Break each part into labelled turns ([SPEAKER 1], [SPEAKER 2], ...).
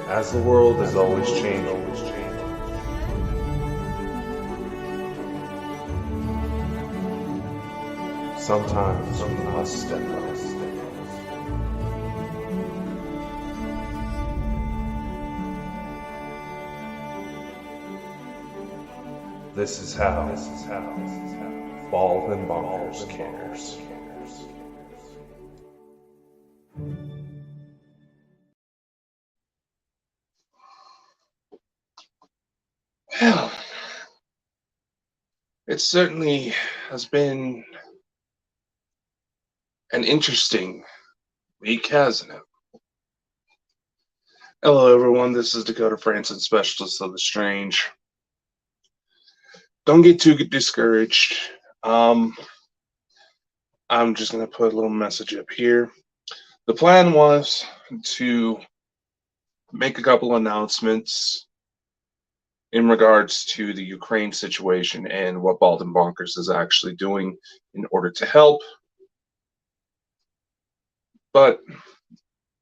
[SPEAKER 1] As the world is always changing, sometimes we must step up. This is how Bald and Bonkers Cares.
[SPEAKER 2] Well, it certainly has been an interesting week, hasn't it? Hello, everyone. This is Dakota Franson, Specialist of the Strange. Don't get too discouraged. I'm just going to put a little message up here. The plan was to make a couple announcements in regards to the Ukraine situation and what Bald and Bonkers is actually doing in order to help. But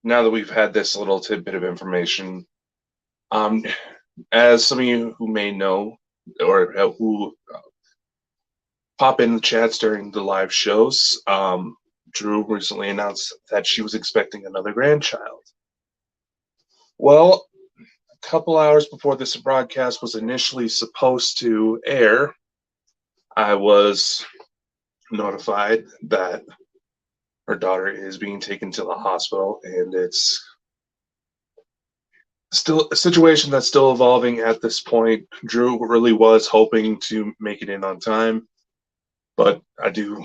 [SPEAKER 2] now that we've had this little tidbit of information, as some of you who may know or who pop in the chats during the live shows, Drew recently announced that she was expecting another grandchild. Well, a couple hours before this broadcast was initially supposed to air, I was notified that her daughter is being taken to the hospital, and it's still a situation that's still evolving at this point. Drew really was hoping to make it in on time, but I do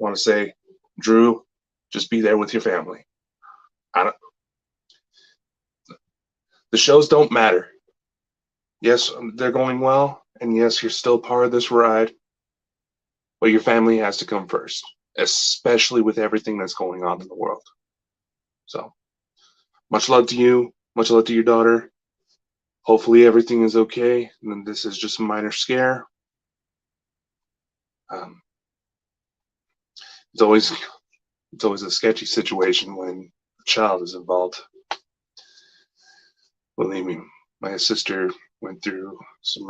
[SPEAKER 2] want to say, Drew, just be there with your family. The shows don't matter. Yes, they're going well, and yes, you're still part of this ride, but your family has to come first, especially with everything that's going on in the world. So, much love to you, much love to your daughter. Hopefully, everything is okay, and this is just a minor scare. Um, it's always it's always a sketchy situation when a child is involved. Believe me, my sister went through some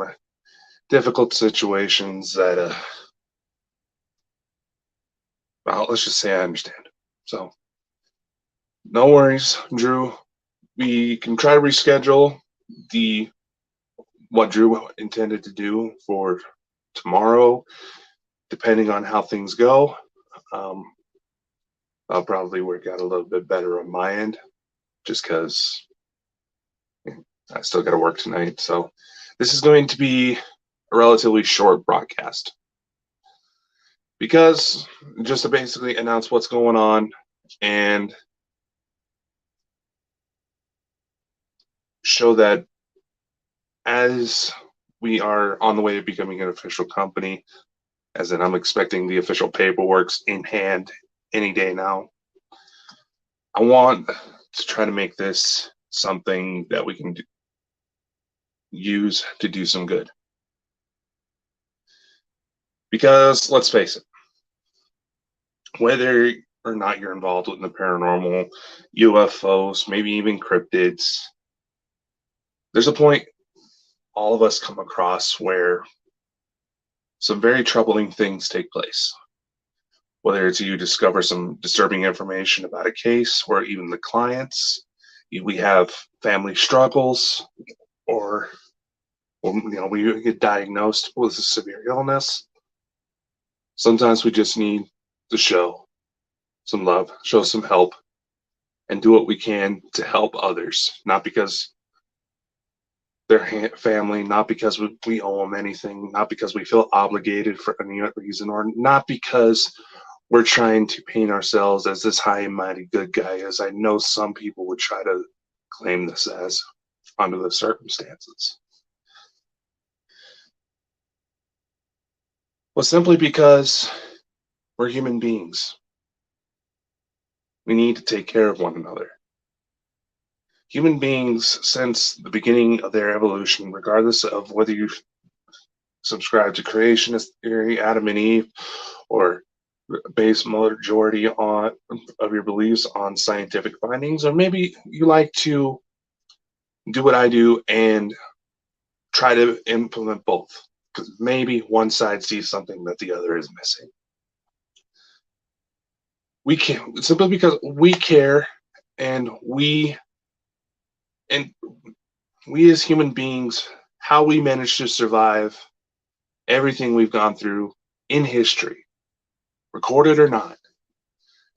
[SPEAKER 2] difficult situations that, well, let's just say I understand. So, no worries, Drew. We can try to reschedule the what Drew intended to do for tomorrow, depending on how things go. Um, I'll probably work out a little bit better on my end, just because I still got to work tonight. So this is going to be a relatively short broadcast because just to basically announce what's going on and show that as we are on the way to becoming an official company, as in I'm expecting the official paperwork's in hand any day now. I want to try to make this something that we can use to do some good. Because let's face it, whether or not you're involved with the paranormal, UFOs, maybe even cryptids, there's a point all of us come across where some very troubling things take place. Whether it's you discover some disturbing information about a case or even the clients, we have family struggles, or we get diagnosed with a severe illness. Sometimes we just need to show some love, show some help, and do what we can to help others, not because they're family, not because we owe them anything, not because we feel obligated for any reason, or not because we're trying to paint ourselves as this high and mighty good guy, as I know some people would try to claim this as under the circumstances. Well, simply because we're human beings. We need to take care of one another. Human beings, since the beginning of their evolution, regardless of whether you subscribe to creationist theory, Adam and Eve, or base majority on of your beliefs on scientific findings, or maybe you like to do what I do and try to implement both, because maybe one side sees something that the other is missing. We can simply because we care, and and we as human beings, how we manage to survive everything we've gone through in history, recorded or not,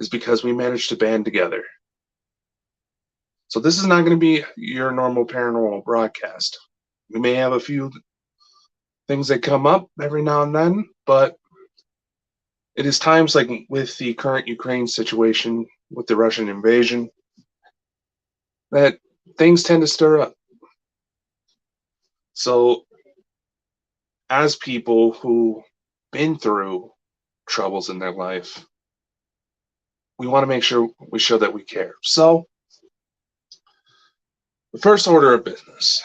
[SPEAKER 2] is because we managed to band together. So this is not going to be your normal paranormal broadcast. We may have a few things that come up every now and then, but it is times like with the current Ukraine situation, with the Russian invasion, that things tend to stir up. So as people who've been through troubles in their life, we want to make sure we show that we care. So the first order of business.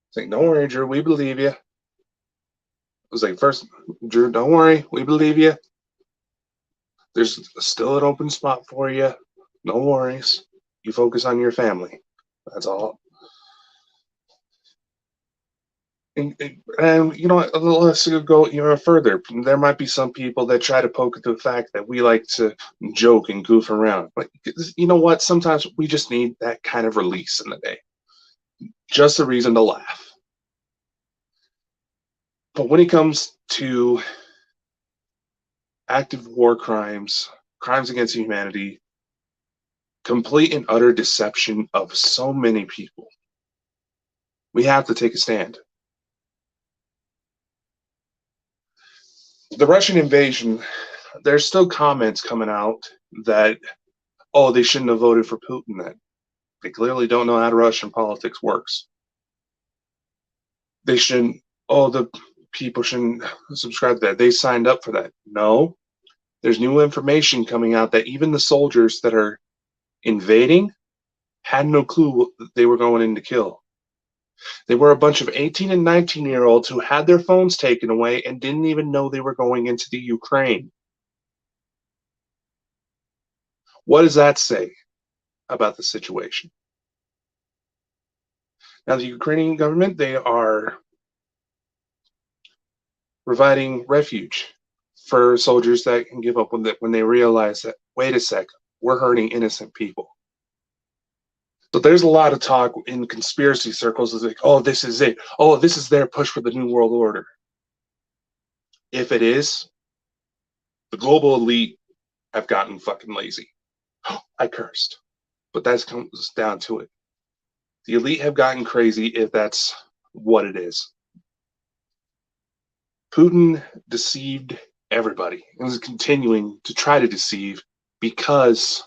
[SPEAKER 2] It's like, don't worry, Drew, we believe you. It was like, first, Drew, don't worry, we believe you. There's still an open spot for you. No worries. You focus on your family. That's all. And you know what? Let's go even further. There might be some people that try to poke at the fact that we like to joke and goof around. Like, you know what? Sometimes we just need that kind of release in the day. Just a reason to laugh. But when it comes to active war crimes, crimes against humanity, complete and utter deception of so many people, we have to take a stand. The Russian invasion, there's still comments coming out that, oh, they shouldn't have voted for Putin then. They clearly don't know how Russian politics works. They shouldn't, oh, the people shouldn't subscribe to that. They signed up for that. No, there's new information coming out that even the soldiers that are invading had no clue that they were going in to kill. They were a bunch of 18 and 19-year-olds who had their phones taken away and didn't even know they were going into the Ukraine. What does that say about the situation? Now, the Ukrainian government, they are providing refuge for soldiers that can give up when they realize that, wait a sec, we're hurting innocent people. So there's a lot of talk in conspiracy circles is like, oh, this is it. Oh, this is their push for the New World Order. If it is, the global elite have gotten fucking lazy. I cursed. But that comes down to it. The elite have gotten crazy if that's what it is. Putin deceived everybody and is continuing to try to deceive because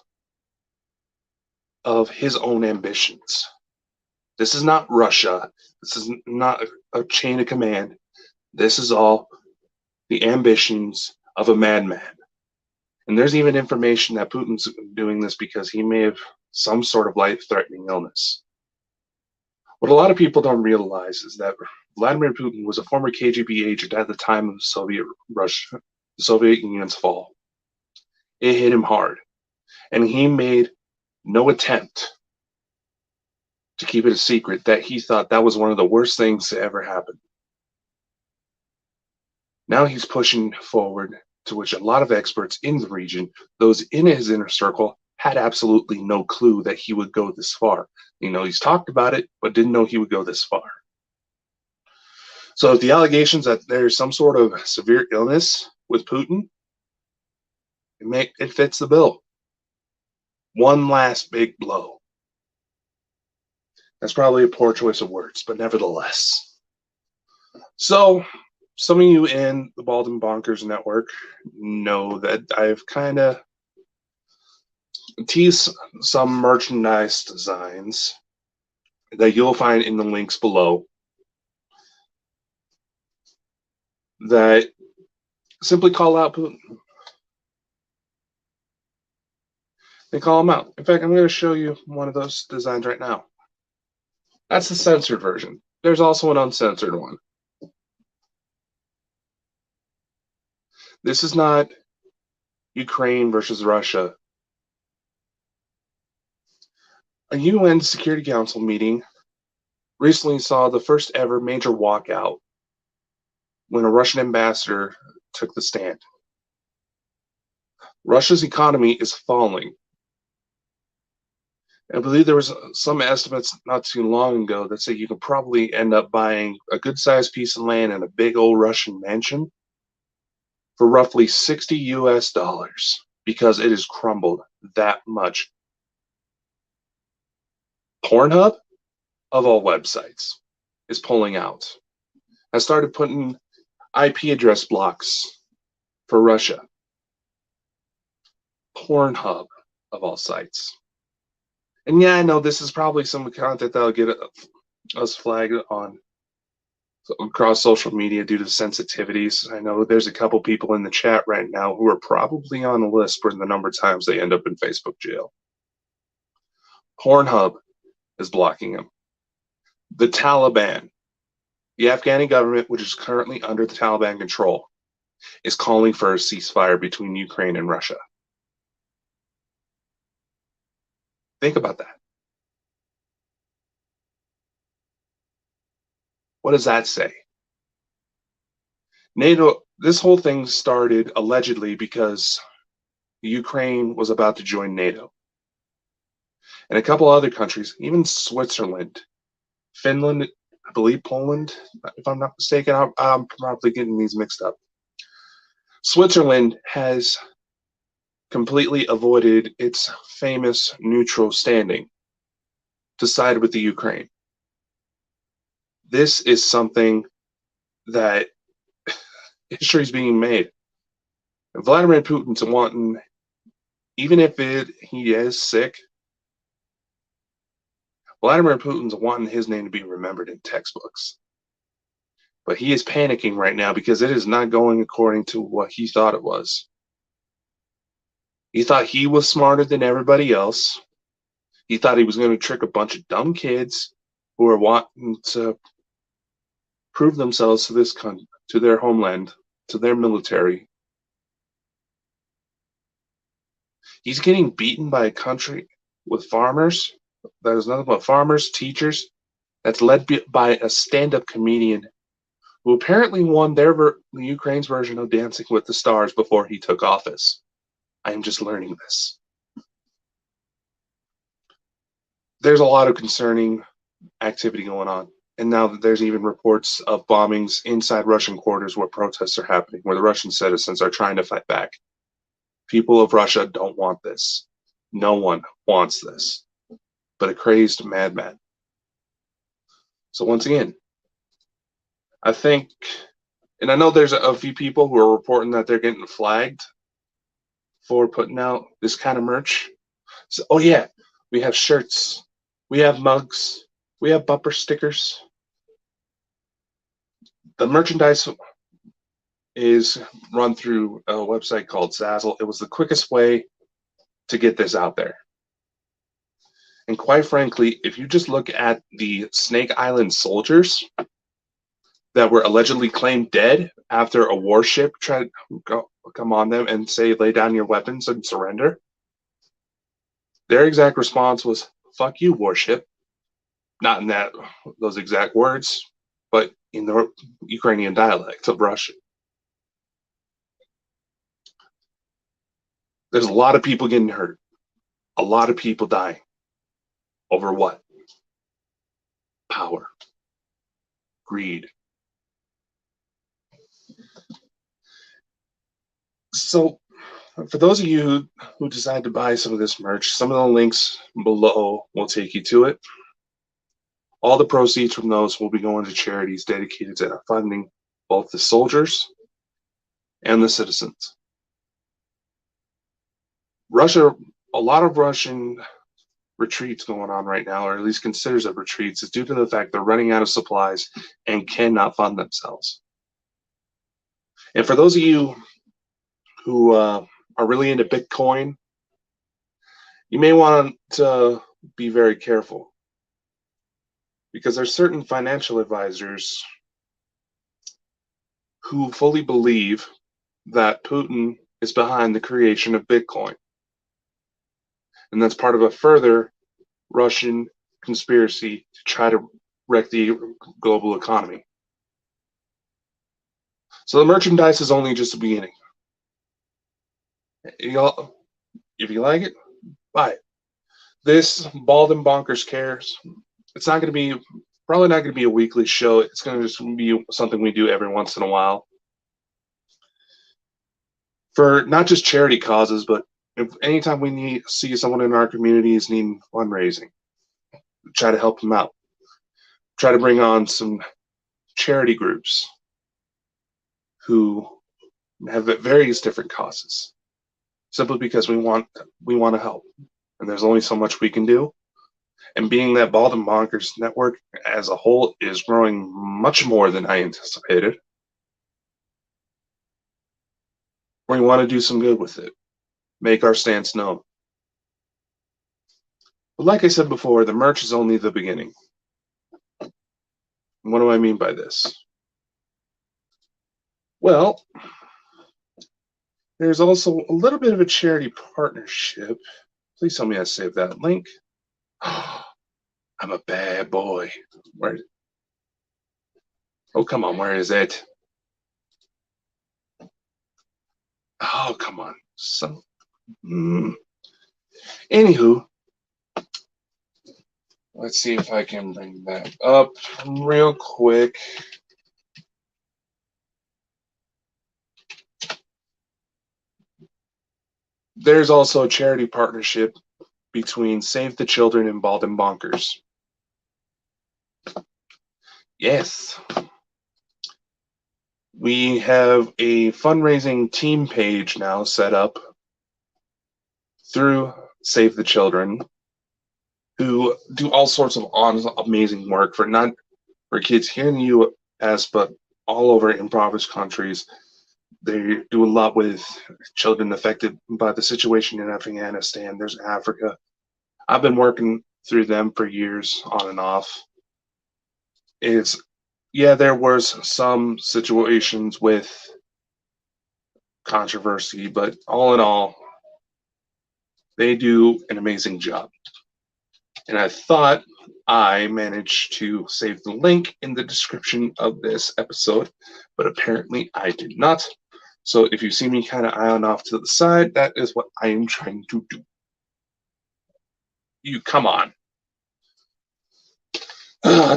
[SPEAKER 2] of his own ambitions. This is not Russia. This is not a chain of command. This is all the ambitions of a madman. And there's even information that Putin's doing this because he may have some sort of life-threatening illness. What a lot of people don't realize is that Vladimir Putin was a former KGB agent at the time of the Soviet Union's fall. It hit him hard, and he made no attempt to keep it a secret that he thought that was one of the worst things to ever happen. Now he's pushing forward, to which a lot of experts in the region, those in his inner circle, had absolutely no clue that he would go this far. He's talked about it, but didn't know he would go this far. So if the allegations that there's some sort of severe illness with Putin, it fits the bill. One last big blow. That's probably a poor choice of words, but nevertheless. So some of you in the Bald and Bonkers network know that I've kind of teased some merchandise designs that you'll find in the links below that simply call out Putin. They call him out. In fact, I'm going to show you one of those designs right now. That's the censored version. There's also an uncensored one. This is not Ukraine versus Russia. A UN Security Council meeting recently saw the first ever major walkout when a Russian ambassador took the stand. Russia's economy is falling. I believe there was some estimates not too long ago that say you could probably end up buying a good-sized piece of land and a big old Russian mansion for roughly $60 US because it has crumbled that much. Pornhub, of all websites, is pulling out. I started putting IP address blocks for Russia. Pornhub, of all sites. And yeah, I know this is probably some content that'll get us flagged on across social media due to sensitivities. I know there's a couple people in the chat right now who are probably on the list for the number of times they end up in Facebook jail. Pornhub is blocking them. The Taliban, the Afghani government, which is currently under the Taliban control, is calling for a ceasefire between Ukraine and Russia. Think about that. What does that say? NATO, this whole thing started allegedly because Ukraine was about to join NATO. And a couple other countries, even Switzerland, Finland, I believe Poland, if I'm not mistaken, I'm probably getting these mixed up. Switzerland has completely avoided its famous neutral standing to side with the Ukraine. This is something that history is being made. Vladimir Putin's wanting, even if he is sick, Vladimir Putin's wanting his name to be remembered in textbooks. But he is panicking right now because it is not going according to what he thought it was. He thought he was smarter than everybody else. He thought he was going to trick a bunch of dumb kids who are wanting to prove themselves to this country, to their homeland, to their military. He's getting beaten by a country with farmers. That is nothing but farmers, teachers. That's led by a stand-up comedian who apparently won the Ukraine's version of Dancing with the Stars before he took office. I am just learning this. There's a lot of concerning activity going on. And now that there's even reports of bombings inside Russian quarters where protests are happening, where the Russian citizens are trying to fight back. People of Russia don't want this. No one wants this. But a crazed madman. So once again, I think, and I know there's a few people who are reporting that they're getting flagged for putting out this kind of merch. So, oh yeah, we have shirts, we have mugs, we have bumper stickers. The merchandise is run through a website called Zazzle. It was the quickest way to get this out there. And quite frankly, if you just look at the Snake Island soldiers that were allegedly claimed dead after a warship tried to come on them and say, lay down your weapons and surrender, their exact response was, fuck you, warship. Not in those exact words, but in the Ukrainian dialect of Russian. There's a lot of people getting hurt. A lot of people dying. Over what? Power. Greed. So, for those of you who decide to buy some of this merch, some of the links below will take you to it. All the proceeds from those will be going to charities dedicated to funding both the soldiers and the citizens. Russia, a lot of Russian retreats going on right now, or at least considers of retreats, is due to the fact they're running out of supplies and cannot fund themselves. And for those of you who are really into Bitcoin, you may want to be very careful, because there's certain financial advisors who fully believe that Putin is behind the creation of Bitcoin. And that's part of a further Russian conspiracy to try to wreck the global economy. So the merchandise is only just the beginning. If you like it, buy it. This Bald and Bonkers Cares, it's not going to be, probably not going to be a weekly show. It's going to just be something we do every once in a while. For not just charity causes, but if anytime we see someone in our communities needing fundraising, try to help them out. Try to bring on some charity groups who have various different causes, simply because we want to help, and there's only so much we can do. And being that Bald and Bonkers network as a whole is growing much more than I anticipated, we want to do some good with it, make our stance known. But like I said before, the merch is only the beginning. What do I mean by this? Well, there's also a little bit of a charity partnership. Please tell me I saved that link. I'm a bad boy. Oh, come on, where is it? Oh, come on. Anywho, let's see if I can bring that up real quick. There's also a charity partnership between Save the Children and Bald and Bonkers. Yes. We have a fundraising team page now set up through Save the Children, who do all sorts of amazing work for not for kids here in the U.S., but all over impoverished countries. They do a lot with children affected by the situation in Afghanistan. There's Africa. I've been working through them for years, on and off. It's yeah, there was some situations with controversy, but all in all, they do an amazing job. And I thought I managed to save the link in the description of this episode, but apparently I did not. So if you see me kind of eyeing off to the side, that is what I am trying to do. You come on.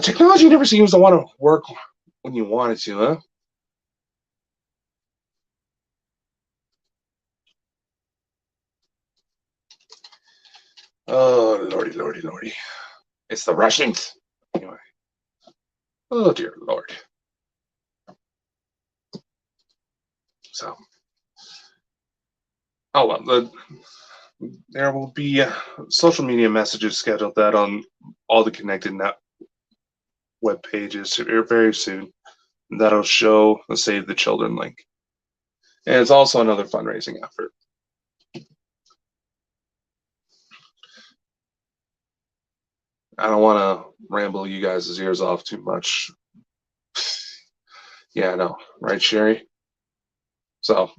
[SPEAKER 2] Technology never seems to want to work when you want it to, huh? Oh, lordy, lordy, lordy. It's the Russians. Anyway. Oh, dear Lord. So, oh well, there will be social media messages scheduled out on all the connected web pages very soon. That'll show the Save the Children link. And it's also another fundraising effort. I don't want to ramble you guys' ears off too much. Yeah, I know, right, Sherry? So,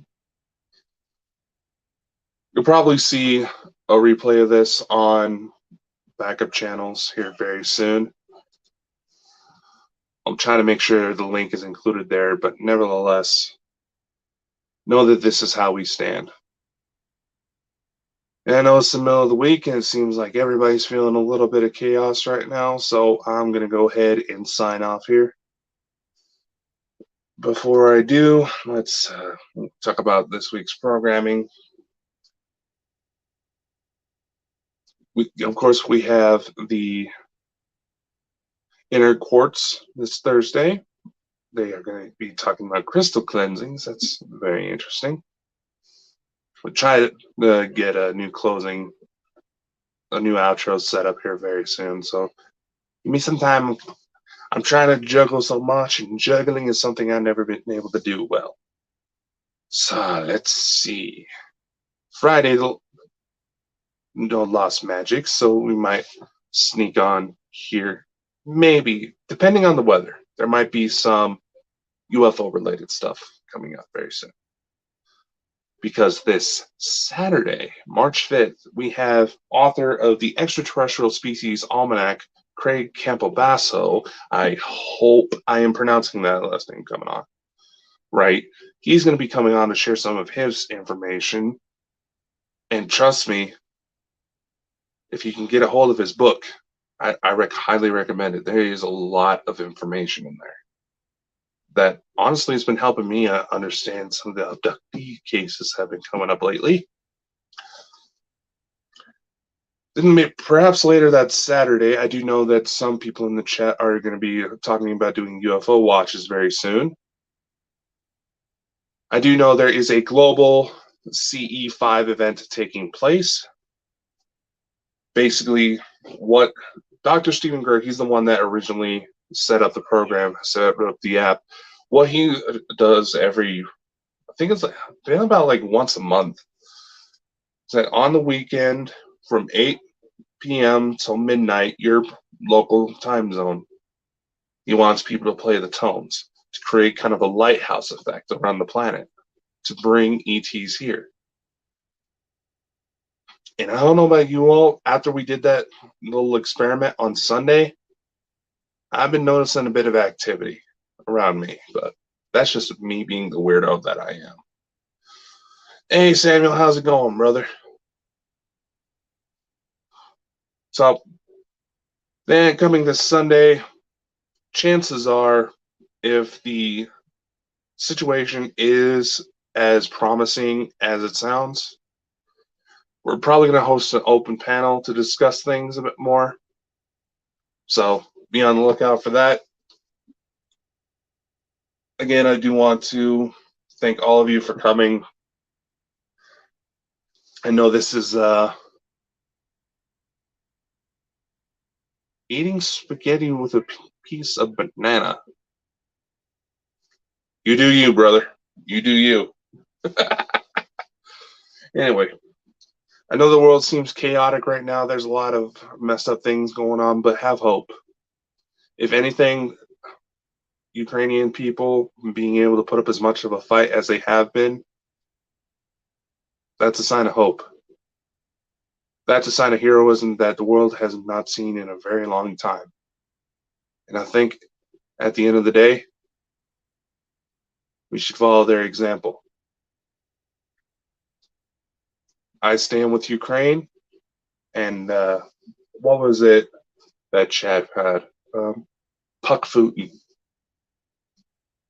[SPEAKER 2] you'll probably see a replay of this on backup channels here very soon. I'm trying to make sure the link is included there, but nevertheless, know that this is how we stand. And I know it's the middle of the week, and it seems like everybody's feeling a little bit of chaos right now, so I'm going to go ahead and sign off here. Before I do, let's talk about this week's programming. Of course, we have the Inner Quartz this Thursday. They are going to be talking about crystal cleansings. That's very interesting. We'll try to get a new closing, a new outro set up here very soon. So give me some time. I'm trying to juggle so much, and juggling is something I've never been able to do well. So let's see. Friday, no Lost Magic, so we might sneak on here. Maybe, depending on the weather. There might be some UFO related stuff coming up very soon. Because this Saturday, March 5th, we have author of the Extraterrestrial Species Almanac, Craig Campobasso. I hope I am pronouncing that last name coming on right. He's going to be coming on to share some of his information. And trust me, if you can get a hold of his book, I highly recommend it. There is a lot of information in there that honestly has been helping me understand some of the abductee cases have been coming up lately. Then perhaps later that Saturday, I do know that some people in the chat are going to be talking about doing UFO watches very soon. I do know there is a global CE5 event taking place. Basically, what Dr. Stephen Gerg, he's the one that originally set up the program, set up the app. What he does I think it's been about like once a month, is that on the weekend from 8 p.m. till midnight, your local time zone, he wants people to play the tones to create kind of a lighthouse effect around the planet to bring ETs here. And I don't know about you all, after we did that little experiment on Sunday, I've been noticing a bit of activity around me, but that's just me being the weirdo that I am. Hey, Samuel, how's it going, brother? So, then coming this Sunday, chances are, if the situation is as promising as it sounds, we're probably going to host an open panel to discuss things a bit more. So be on the lookout for that. Again, I do want to thank all of you for coming. I know this is eating spaghetti with a piece of banana. You do you, brother. You do you. Anyway, I know the world seems chaotic right now. There's a lot of messed up things going on, but have hope. If anything, Ukrainian people being able to put up as much of a fight as they have been, that's a sign of hope. That's a sign of heroism that the world has not seen in a very long time. And I think at the end of the day, we should follow their example. I stand with Ukraine, and what was it that Chad had? Puck Putin.